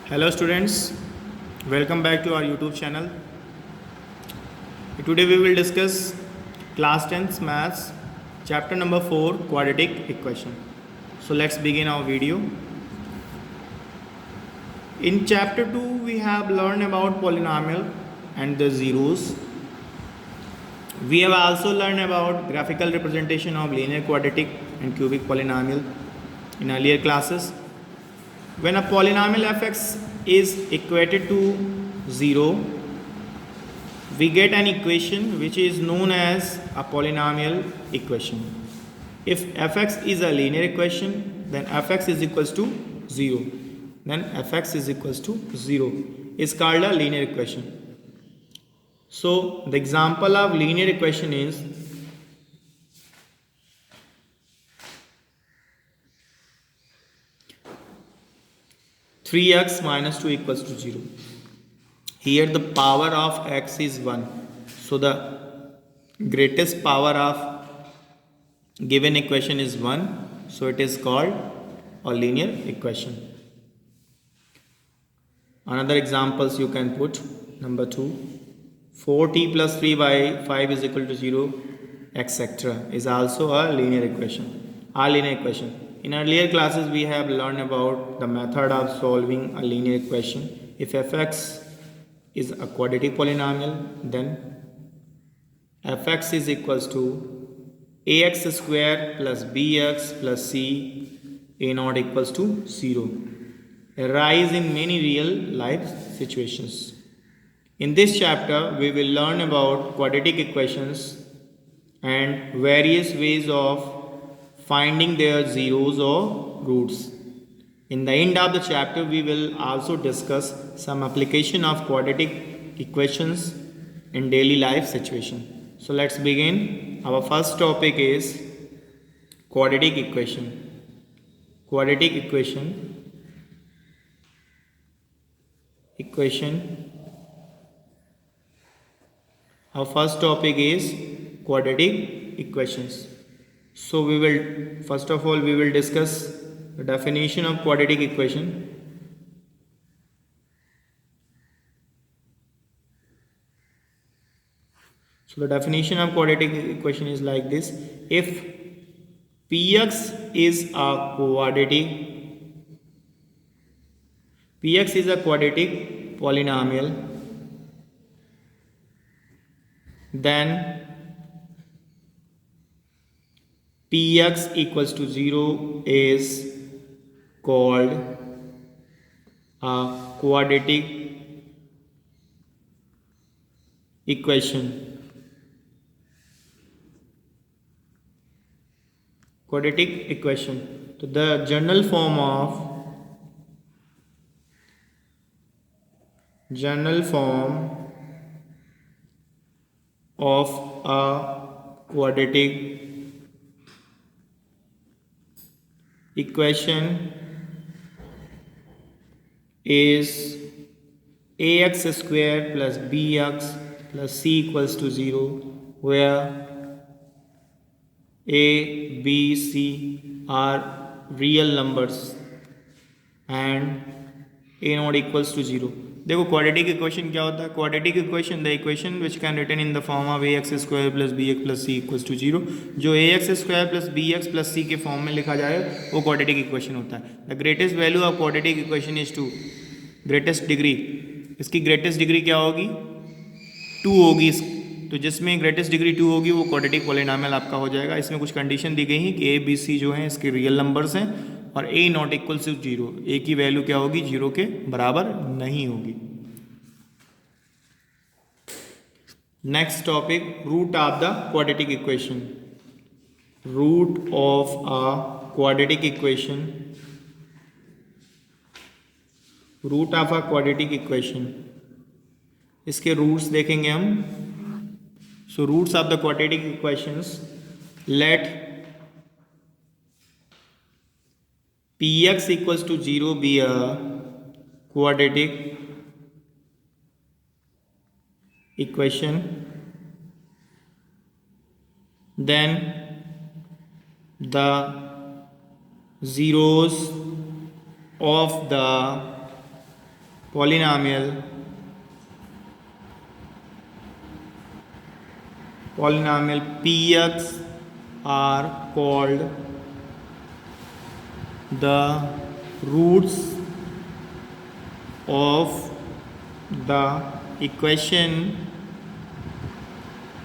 Hello students, welcome back to our YouTube channel. Today we will discuss class 10th maths chapter number 4 quadratic equation. So let's begin our video. In chapter 2 we have learned about polynomial and the zeros. We have also learned about graphical representation of linear quadratic and cubic polynomial in earlier classes. When a polynomial fx is equated to 0, we get an equation which is known as a polynomial equation. If fx is a linear equation, then fx is equals to 0. Then fx is equals to 0 is called a linear equation. So the example of linear equation is 3x minus 2 equals to 0. Here the power of x is 1. So the greatest power of given equation is 1. So it is called a linear equation. Another examples you can put. Number 2. 4t plus 3 by 5 is equal to 0, etc. is also a linear equation. In earlier classes we have learned about the method of solving a linear equation. If fx is a quadratic polynomial, then fx is equals to ax square plus bx plus c a naught equals to 0. Arise in many real life situations. In this chapter we will learn about quadratic equations and various ways of finding their zeros or roots. In the end of the chapter we will also discuss some application of quadratic equations in daily life situation. So let's begin. Our first topic is quadratic equation. Our first topic is quadratic equations. So we will first of all we will discuss the definition of quadratic equation. So the definition of quadratic equation is like this: if px is a quadratic polynomial, then px equals to 0 is called a quadratic equation. So the general form of a quadratic equation is ax square plus bx plus c equals to 0, where a, b, c are real numbers and a naught equals to 0. देखो quadratic equation क्या होता है? Quadratic equation the equation which can written in the form of a x square plus b x plus c equals to 0. जो a x square plus b x plus c के form में लिखा जाए वो quadratic equation होता है. The greatest value of quadratic equation is 2. Greatest degree, इसकी greatest degree क्या होगी? 2 होगी. तो जिसमें ग्रेटेस्ट डिग्री 2 होगी वो क्वाड्रेटिक पॉलिनॉमियल आपका हो जाएगा. इसमें कुछ कंडीशन दी गई हैं कि ए बी सी जो हैं इसके रियल नंबर्स हैं और a not equal to 0. A की वैल्यू क्या होगी? 0 के बराबर नहीं होगी. Next topic, root of the quadratic equation. Root of a quadratic equation. इसके रूट्स देखेंगे हम. So roots of the quadratic equations, let px equals to 0 be a quadratic equation, then the zeros of the polynomial px are called the roots of the equation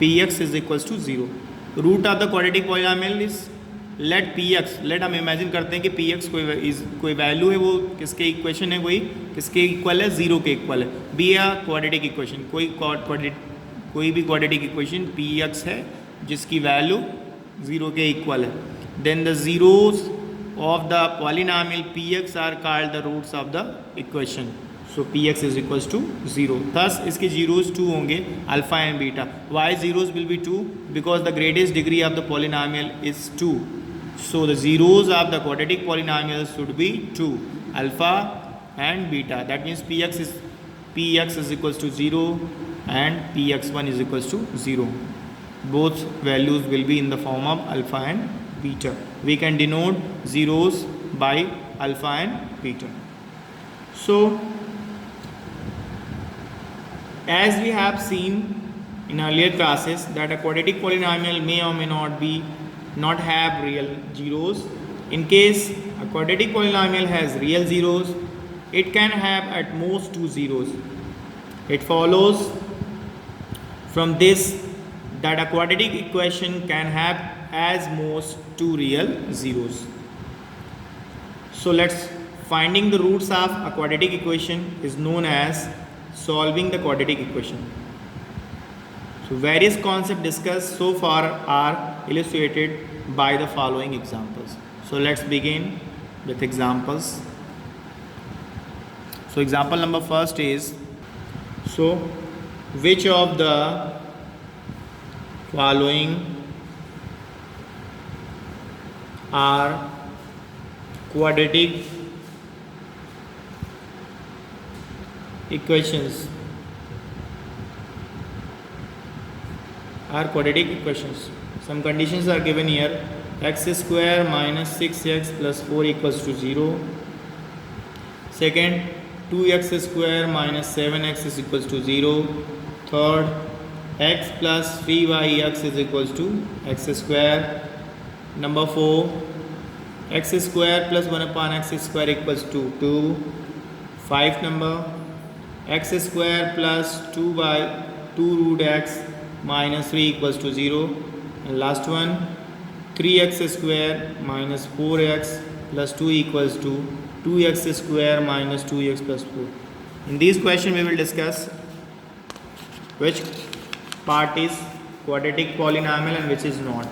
px is equals to 0. Root of the quadratic polynomial is let px, let हम imagine करते हैं कि px कोई value है, वो किसके equation है, कोई किसके इक्वल है, 0 के इक्वल है, बी आ क्वाड्रेटिक इक्वेशन, कोई भी क्वाड्रेटिक इक्वेशन px है जिसकी वैल्यू 0 के इक्वल है, then the zeros of the polynomial px are called the roots of the equation. So px is equals to 0. Thus इसके zeros 2 होंगे alpha and beta. Why zeros will be 2? Because the greatest degree of the polynomial is 2. So the zeros of the quadratic polynomial should be 2, alpha and beta. That means px is equals to 0 and px1 is equals to 0. Both values will be in the form of alpha and beta. We can denote zeros by alpha and beta. So as we have seen in earlier classes that a quadratic polynomial may or may not have real zeros. In case a quadratic polynomial has real zeros, it can have at most 2 zeros. It follows from this that a quadratic equation can have as most 2 real zeros. So let's finding the roots of a quadratic equation is known as solving the quadratic equation. So various concepts discussed so far are illustrated by the following examples. So let's begin with examples. So example number first is, so which of the following are quadratic equations Some conditions are given here. X square minus 6x plus 4 equals to 0. Second, 2x square minus 7x is equals to 0. Third, x plus 3yx is equals to x square. Number 4, x square plus 1 upon x square equals to 2. 5 number, x square plus 2 by 2 root x minus 3 equals to 0. And last one, 3x square minus 4x plus 2 equals to 2x square minus 2x plus 4. In this question we will discuss which part is quadratic polynomial and which is not.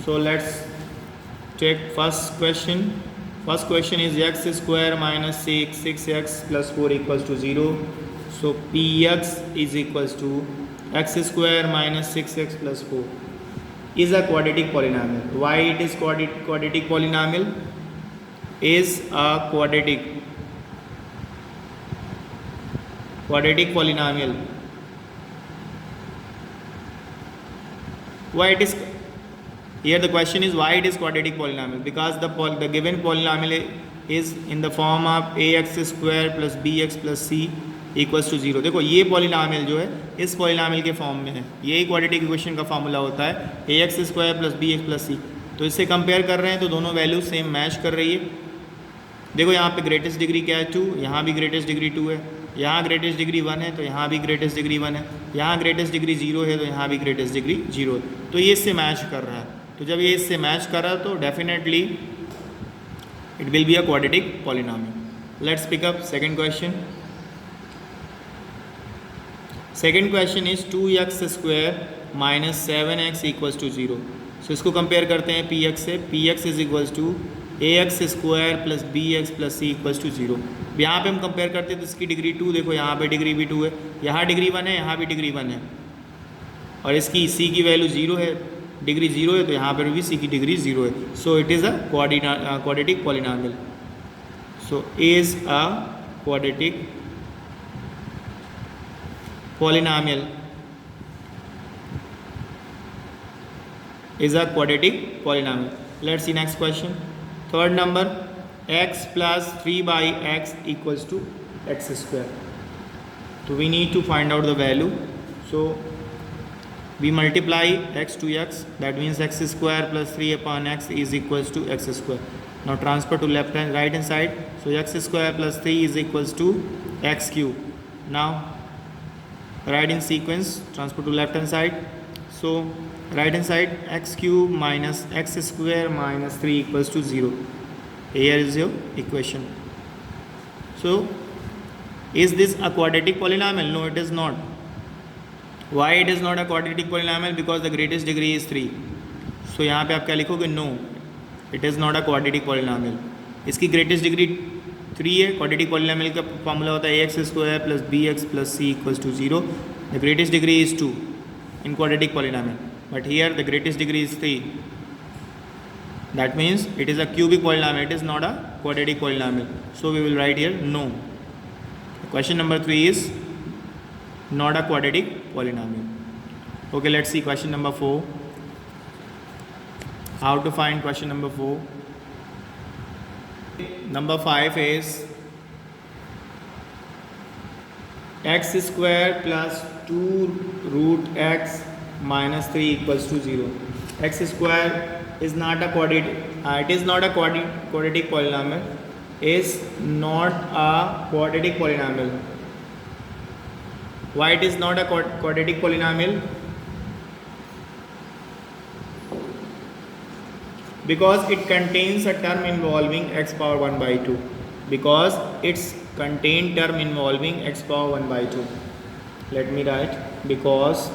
So let's take first question. First question is x square minus 6x plus 4 equals to 0. So px is equals to x square minus 6x plus 4 is a quadratic polynomial. Why it is quadratic polynomial? Is a quadratic polynomial. Why it is here? The question is why it is quadratic polynomial, because the given polynomial is in the form of ax square plus bx plus c equals to 0. देखो ये polynomial जो है इस polynomial के form में है, यही quadratic equation का फॉर्मूला होता है a x square plus b x plus c. तो इससे कंपेयर कर रहे हैं तो दोनों वैल्यू सेम मैच कर रही है. देखो यहाँ पे ग्रेटेस्ट डिग्री क्या है 2, यहाँ भी ग्रेटेस्ट डिग्री 2 है, यहाँ ग्रेटेस्ट डिग्री 1 है तो यहाँ भी ग्रेटेस्ट डिग्री 1 है, यहाँ ग्रेटेस्ट डिग्री 0 है तो यहाँ भी ग्रेटेस्ट डिग्री 0 है. तो ये इससे मैच कर रहा है. तो जब ये इससे मैच कर रहा है तो definitely it will be a quadratic polynomial. Let's pick up second question. Second question is 2x square minus 7x equals to 0. So इसको कंपेयर करते हैं px से. px is equals to ax square plus bx plus c equals to 0. यहाँ पे हम compare करते हैं तो इसकी डिग्री 2, देखो यहाँ पे डिग्री भी 2 है, यहाँ डिग्री 1 है, यहाँ भी डिग्री 1 है, और इसकी c की वैल्यू 0 है, डिग्री 0 है तो यहाँ पर भी c की डिग्री 0 है. So it is a quadratic polynomial. So is a quadratic polynomial is a quadratic polynomial. Let's see next question. Third number, x plus 3 by x equals to x square. तो we need to find out the value. So we multiply x to x, that means x square plus 3 upon x is equals to x square. Now transfer to left hand right hand side, so x square plus 3 is equals to x cube. Now write in sequence, transfer to left hand side. So right hand side, x cube minus x square minus 3 equals to 0. Here is your equation. So is this a quadratic polynomial? No, it is not. Why it is not a quadratic polynomial? Because the greatest degree is 3. So यहाँ पे आप क्या लिखोगे? No, it is not a quadratic polynomial. इसकी greatest degree 3 है. quadratic polynomial का formula होता है ax square plus bx plus c equals to 0. The greatest degree is 2 in quadratic polynomial, but here the greatest degree is 3. That means it is a cubic polynomial. It is not a quadratic polynomial. So we will write here no. Question number 3 is not a quadratic polynomial. Okay, let's see question number 4. How to find question number 4? Number 5 is x square plus 2 root x minus 3 equals to 0. X square is not a quadratic. It is not a quadratic polynomial. Is not a quadratic polynomial. Why it is not a quadratic polynomial? Because it contains a term involving x power 1 by 2. Because it's contained term involving x power 1 by 2. Let me write because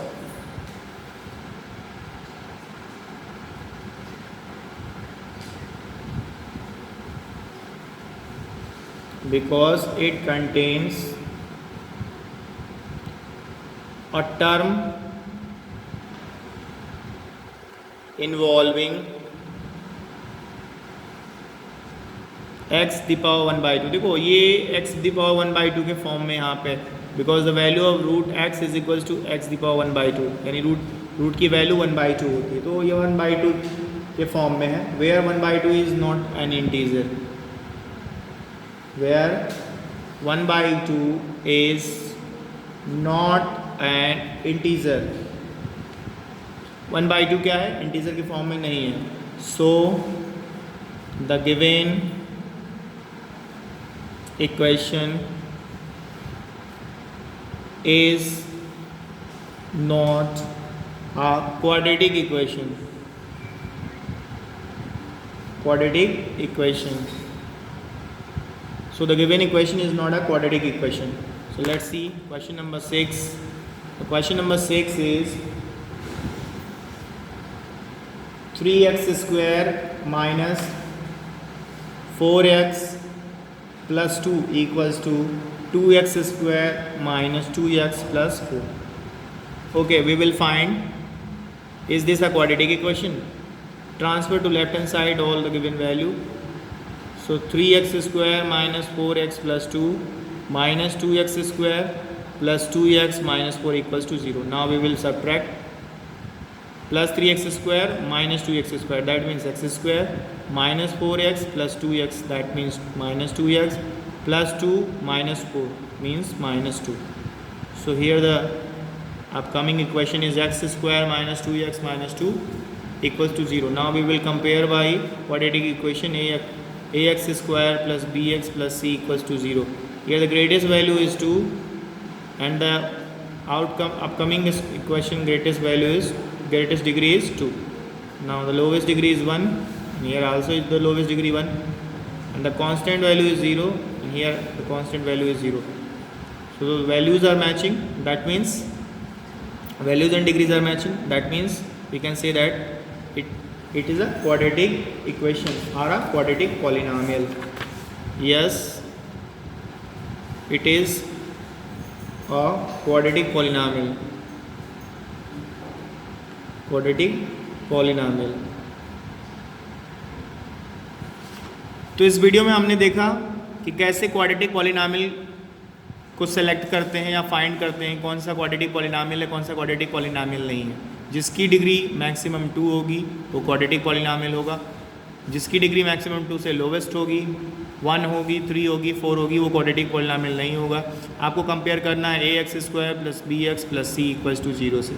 it contains a term involving x the power 1 by 2. देखो ये x the power 1 by 2 के form में यहाँ पे, because the value of root x is equals to x the power 1 by 2, यानी root की value 1 by 2 होती है. तो ये 1 by 2 के फॉर्म में है, where 1 by 2 is not an integer, where 1 by 2 is not an integer. 1 by 2 क्या है? इंटीजर के फॉर्म में नहीं है. So the given equation is not a quadratic equation. Quadratic equation. So the given equation is not a quadratic equation. So let's see question number 6. The question number 6 is 3x square minus 4x plus 2 equals to 2x square minus 2x plus 4. Okay, we will find, is this a quadratic equation? Transfer to left hand side all the given value. So 3x square minus 4x plus 2 minus 2x square plus 2x minus 4 equals to 0. Now we will subtract plus 3x square minus 2x square, that means x square, minus 4x plus 2x, that means minus 2x, plus 2 minus 4 means minus 2. So here the upcoming equation is x square minus 2x minus 2 equals to 0. Now we will compare by quadratic equation ax square plus bx plus c equals to 0. Here the greatest value is 2 and the upcoming equation greatest degree is 2. Now the lowest degree is 1, and here also is the lowest degree 1, and the constant value is 0, and here the constant value is 0. So the values are matching, that means values and degrees are matching, that means we can say that it is a quadratic equation or a quadratic polynomial. Yes, it is a quadratic polynomial. तो इस video में हमने देखा कि कैसे quadratic polynomial को select करते हैं या फाइंड करते हैं, कौन सा क्वाड्रेटिक पॉलिनॉमियल है, कौन सा क्वाड्रेटिक पॉलिनॉमियल नहीं है. जिसकी डिग्री मैक्सिमम 2 होगी वो क्वाड्रेटिक पॉलिनॉमियल होगा, जिसकी डिग्री मैक्सिमम 2 से लोवेस्ट होगी 1 होगी, 3 होगी, 4 होगी, वो क्वाड्रेटिक पॉलिनॉमियल नहीं होगा। आपको कंपेयर करना है ax² + bx + c = 0 से।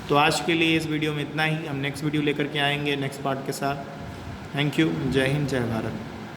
तो आज के लिए इस वीडियो में इतना ही। हम नेक्स्ट वीडियो लेकर के आएंगे नेक्स्ट पार्ट के साथ। Thank you. जय हिंद, जय भारत।